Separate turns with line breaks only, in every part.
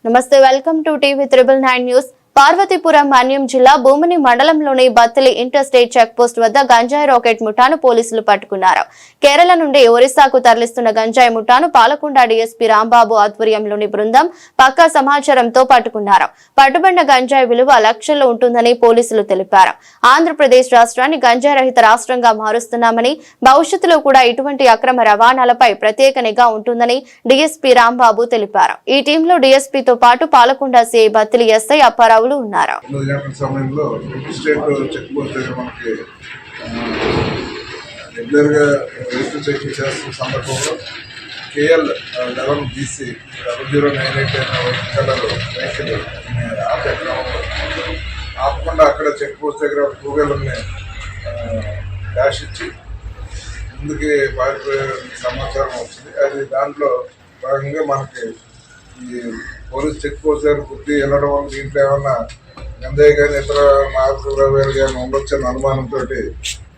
నమస్తే, welcome to TV 999 news. Parvathipuram Manyam జిల్లా భూమిని మండలంలోని Battili inter state check post వద్ద గంజాయి రాకెట్ ముఠాను పోలీసులు పట్టుకున్నారు. కేరళ నుండి ఒరిస్సాకు తరలిస్తున్న గంజాయి ముఠాను పాలకొండ డీఎస్పీ రాంబాబు ఆధ్వర్యంలోని బృందం పక్కా సమాచారంతో పట్టుకున్నారు. పట్టుబడిన గంజాయి విలువ లక్షల్లో ఉంటుందని పోలీసులు తెలిపారు. ఆంధ్రప్రదేశ్ రాష్ట్రాన్ని గంజాయి రహిత రాష్ట్రంగా మారుస్తున్నామని, భవిష్యత్తులో కూడా ఇటువంటి అక్రమ రవాణాలపై ప్రత్యేక నిఘా ఉంటుందని డీఎస్పీ రాంబాబు తెలిపారు. ఈ టీంలో డీఎస్పీతో పాటు పాలకొండ సిఐ బత్తిలి ఎస్ఐ అప్పారావు ఉన్నారు.
సమయంలో స్టేట్ చెక్ పోస్ట్ దగ్గర మనకి రెగ్యులర్ గా వెహికల్ చెకింగ్ చేస్తున్న సందర్భంలో KL 11 BC 0098 white colour vehicle ఆపకుండా అక్కడ చెక్ పోస్ట్ దగ్గర 2 వీలర్ని డాష్ ఇచ్చి ముందుకి పారిపోయే సమాచారం వచ్చింది. అది దాంట్లో భాగంగా మనకి ఈ పోలీస్ చెక్ పోస్ట్ దగ్గర బుద్ధి వెళ్ళడం వల్ల దీంట్లో ఏమన్నా గంజాయి కానీ ఇతర మాదక ద్రవ్యాలు కానీ ఉండొచ్చని అనుమానంతో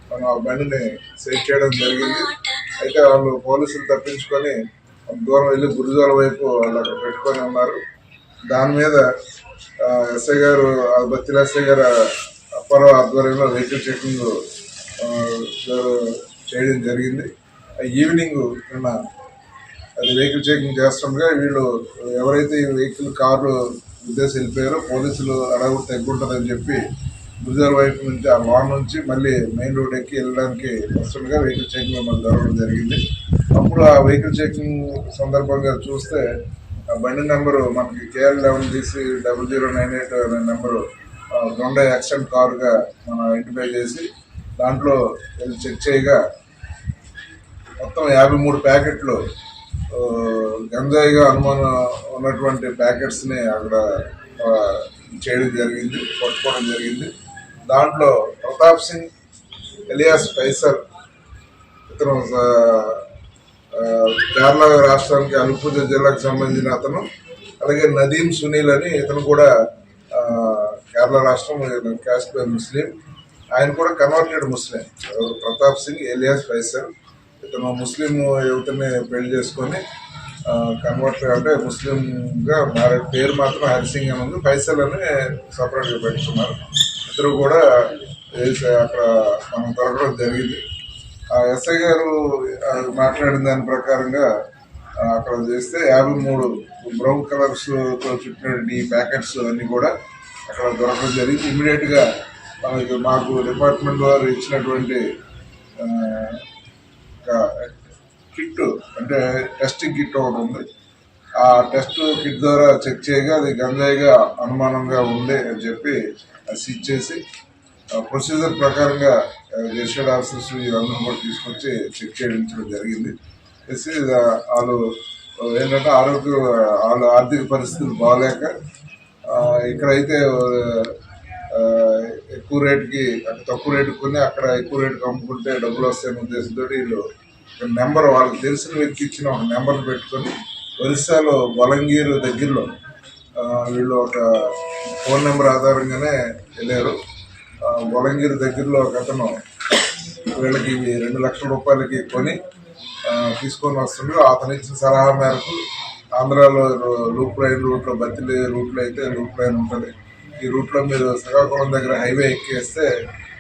మనం ఆ బండిని సీజ్ చేయడం జరిగింది. అయితే వాళ్ళు పోలీసులు తప్పించుకొని దూరం వెళ్ళి గురుజాల వైపు వాళ్ళు అక్కడ పెట్టుకొని ఉన్నారు. దాని మీద ఎస్ఐ గారు బత్తిలి ఎస్ఐ గారు అప్పారావు ఆధ్వర్యంలో వెహికల్ చెకింగ్ చేయడం జరిగింది. ఈవినింగ్ నిన్న అది వెహికల్ చెకింగ్ చేస్తుండగా వీళ్ళు ఎవరైతే ఈ వెహికల్ కారు ఉద్దేశం వెళ్ళిపోయారో పోలీసులు అడగొట్టు తగ్గుంటుందని చెప్పి గురుజాల వైపు నుంచి ఆ లాన్ నుంచి మళ్ళీ మెయిన్ రోడ్ ఎక్కి వెళ్ళడానికి వస్తుండగా వెహికల్ చెకింగ్ మళ్ళీ జరగడం జరిగింది. అప్పుడు ఆ వెహికల్ చెకింగ్ సందర్భంగా చూస్తే ఆ బండి నెంబరు మనకి KL 11 BC 0098 అనే నెంబరు దొండ యాక్సిడెంట్ కారుగా మనం ఐడెంటిఫై చేసి దాంట్లో వెళ్ళి చెక్ చేయగా మొత్తం 53 ప్యాకెట్లు గంజాయిగా అనుమానం ఉన్నటువంటి ప్యాకెట్స్ని అక్కడ చేయడం జరిగింది, పట్టుకోవడం జరిగింది. దాంట్లో ప్రతాప్ సింగ్ ఎలియాస్ ఫైసల్ ఇతను కేరళ రాష్ట్రానికి అలుపూజ జిల్లాకు సంబంధించిన అతను, అలాగే నదీం సునీల్ అని ఇతను కూడా కేరళ రాష్ట్రం క్యాస్ట్ ముస్లిం, ఆయన కూడా కన్వర్టెడ్ ముస్లిం. ప్రతాప్ సింగ్ ఎలియాస్ ఫైసల్ ఇతను ముస్లిం యువతని పెళ్లి చేసుకొని కన్వర్ట్ అంటే ముస్లింగా మారే పేరు మాత్రం హరిసింగ్ అని ఉంది, ఫైసల్ అని సపరేట్గా పెట్టుకున్నారు. ఇద్దరు కూడా అక్కడ మనం దొరకడం జరిగింది. ఆ ఎస్ఐ గారు మాట్లాడిన దాని ప్రకారంగా అక్కడ చేస్తే 53 బ్రౌన్ కలర్స్తో చుట్టిన ఈ ప్యాకెట్స్ అన్నీ కూడా అక్కడ దొరకడం జరిగింది. ఇమ్మీడియట్గా మాకు డిపార్ట్మెంట్ వారు ఇచ్చినటువంటి కిట్ అంటే టెస్టింగ్ కిట్ ఒకటి ఉంది. ఆ టెస్ట్ కిట్ ద్వారా చెక్ చేయగా అది గంజాయిగా అనుమానంగా ఉంది అని చెప్పి సీజ్ చేసి ప్రొసీజర్ ప్రకారంగా గెజిటెడ్ ఆఫీసర్స్ వీళ్ళందరూ కూడా తీసుకొచ్చి చెక్ చేయించడం జరిగింది. చేసి వాళ్ళు ఏంటంటే వాళ్ళు ఆర్థిక పరిస్థితులు బాగాలేక ఇక్కడైతే ఎక్కువ రేటుకి అంటే తక్కువ రేటుకి కొని అక్కడ ఎక్కువ రేటుకి అమ్ముకుంటే డబ్బులు వస్తాయనే ఉద్దేశంతో వీళ్ళు నెంబర్ వాళ్ళకి తెలిసిన వ్యక్తి ఇచ్చిన ఒక నెంబర్ పెట్టుకొని ఒరిస్సాలో బలంగీర్ దగ్గరలో వీళ్ళు ఒక ఫోన్ నెంబర్ ఆధారంగానే వెళ్ళారు. బలంగీర్ దగ్గరలో ఒక అతను వీళ్ళకి 2 లక్షల రూపాయలకి కొని తీసుకొని వస్తుండ్రు. అతను ఇచ్చిన సలహా మేరకు ఆంధ్రాలో లూప్ లైన్ రూట్లో బత్తిలి రూట్లో అయితే లూప్ లైన్ ఉంటుంది, ఈ రూట్లో మీరు శ్రీకాకుళం దగ్గర హైవే ఎక్కేస్తే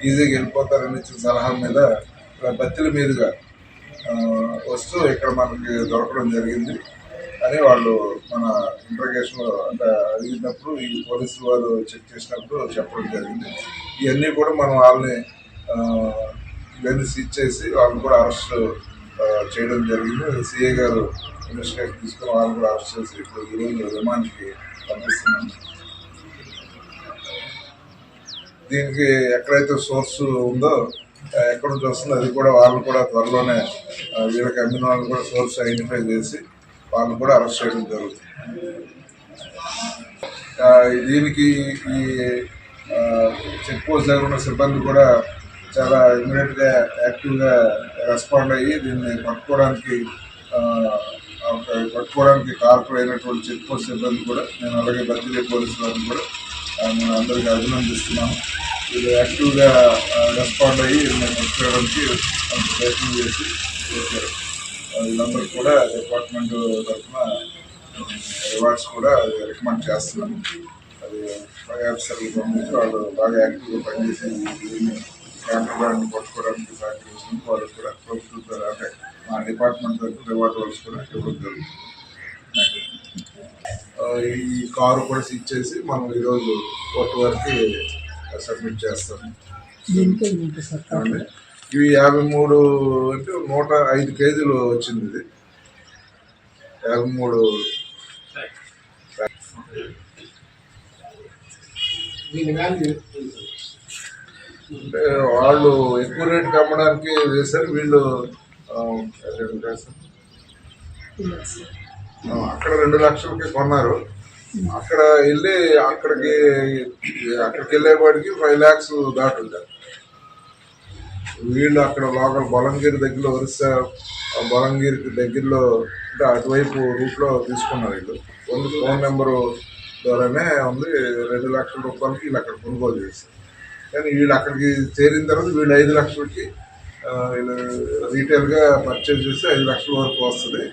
ఈజీగా వెళ్ళిపోతారని ఇచ్చిన సలహా మీద బత్తిలి మీదుగా వస్తూ ఇక్కడ మనకి దొరకడం జరిగింది అని వాళ్ళు మన ఇంట్రాగేషన్లో అంటే అడిగినప్పుడు ఈ పోలీసులు వారు చెక్ చేసినప్పుడు చెప్పడం జరిగింది. ఇవన్నీ కూడా మనం వాళ్ళని ఇవన్నీ సీజ్ చేసి వాళ్ళని కూడా అరెస్ట్ చేయడం జరిగింది. సిఐ గారు ఇన్వెస్టిగేషన్ తీసుకుని వాళ్ళని కూడా అరెస్ట్ చేసి ఇప్పుడు ఈరోజు రిమాండ్కి పంపిస్తున్నాం. దీనికి ఎక్కడైతే సోర్స్ ఉందో ఎక్కడ నుంచి వస్తుందో అది కూడా వాళ్ళు కూడా త్వరలోనే వీళ్ళకి అమ్మిన వాళ్ళని కూడా సోర్స్ ఐడెంటిఫై చేసి వాళ్ళని కూడా అరెస్ట్ చేయడం జరుగుతుంది. దీనికి ఈ చెక్ పోస్ట్ దగ్గర ఉన్న సిబ్బంది కూడా చాలా ఇమ్మీడియట్గా యాక్టివ్గా రెస్పాండ్ అయ్యి దీన్ని పట్టుకోవడానికి కారకులు అయినటువంటి చెక్ పోస్ట్ సిబ్బంది కూడా నేను అలాగే బత్తిలి పోలీసు వారిని కూడా నేను అందరికీ అభినందిస్తున్నాను. వీళ్ళు యాక్టివ్గా రెస్పాండ్ అయ్యి నేను పట్టుకోవడానికి ప్రయత్నం చేసి చేశారు. వీళ్ళందరూ కూడా డిపార్ట్మెంట్ తరఫున రివార్డ్స్ కూడా రికమెండ్ చేస్తున్నాము. అది పై ఆఫీసర్లు పంపించి వాళ్ళు బాగా యాక్టివ్గా పనిచేసి క్యాంపర్లను పట్టుకోవడానికి సహకరించినందుకు వాళ్ళకి కూడా ప్రభుత్వం అంటే మా డిపార్ట్మెంట్ తరఫున రివార్డ్ రోల్స్ కూడా ఇవ్వడం జరుగుతుంది. ఈ కారు కూడా సీజ్ చేసి మనం ఈరోజు కోర్టు వరకు సబ్మిట్ చేస్తాము. ఇవి 53 అంటే 105 కేజీలు వచ్చింది. ఇది 53 అంటే వాళ్ళు ఎక్కువ రేటుకి అమ్మడానికి వేశారు. వీళ్ళు అక్కడ 2 లక్షలకి కొన్నారు. అక్కడ అక్కడికి వెళ్ళేవాడికి 5 lakhs దాటుంటారు. వీళ్ళు అక్కడ లోకల్ బొలంగిరి దగ్గరలో ఒరిస్సా బొలంగిరికి దగ్గరలో అంటే అటువైపు రూట్లో తీసుకున్నారు. వీళ్ళు ఓన్లీ ఫోన్ నెంబరు ద్వారానే ఉంది. 2 లక్షల రూపాయలకి వీళ్ళు అక్కడ కొనుగోలు చేస్తారు. కానీ వీళ్ళు అక్కడికి చేరిన తర్వాత వీళ్ళు 5 లక్షలకి వీళ్ళు రీటైల్గా పర్చేజ్ చేసి 5 లక్షల వరకు వస్తుంది.